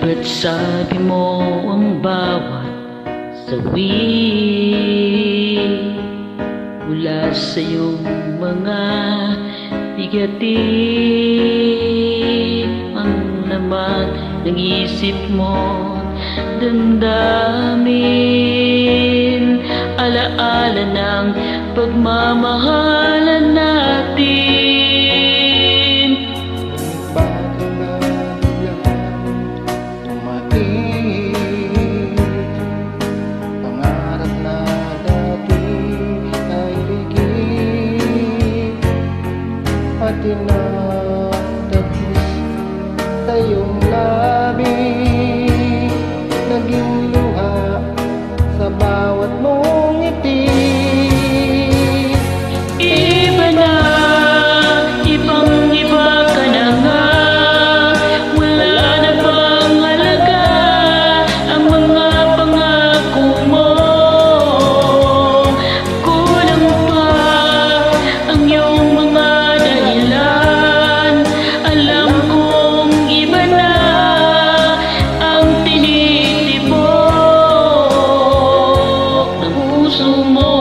Ba't sabi mo ang bawat sawi mula sa iyong mga bigati ang laman ng isip mo, damdamin, alaala ng pagmamahalan natin. Bakit na biglang tumating? Pangarap na dati ay ligid at tinatagos sa iyong labi, naging luha sa bawat mong ngiti. Iba na, ibang-iba ka na nga, wala na bang halaga ang mga pangako mo? Kulang pa ang iyong mga dahilan, alam kong iba na ang tinitibok ng puso mo.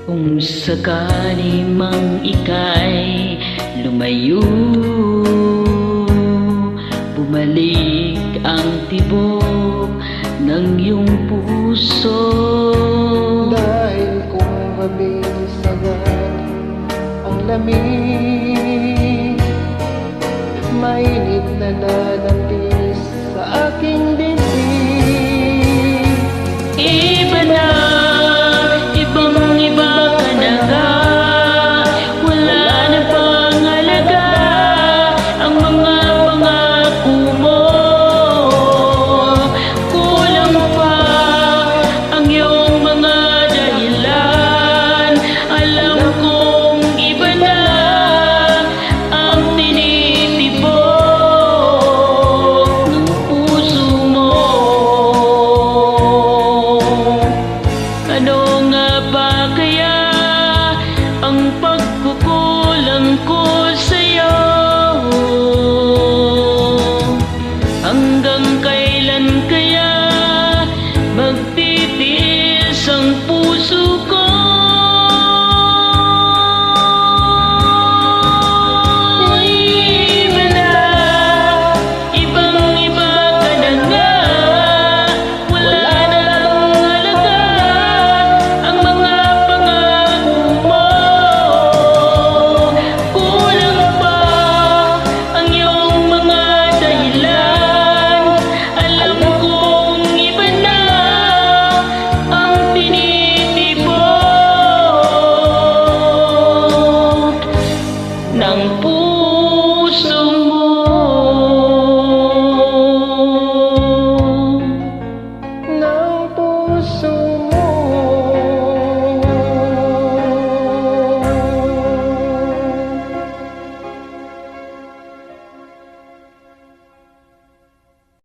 Kung sakali mang ika'y lumayo, bumalik ang tibok ng iyong puso. Dahil kung mabilis agad ang lamig, mainit na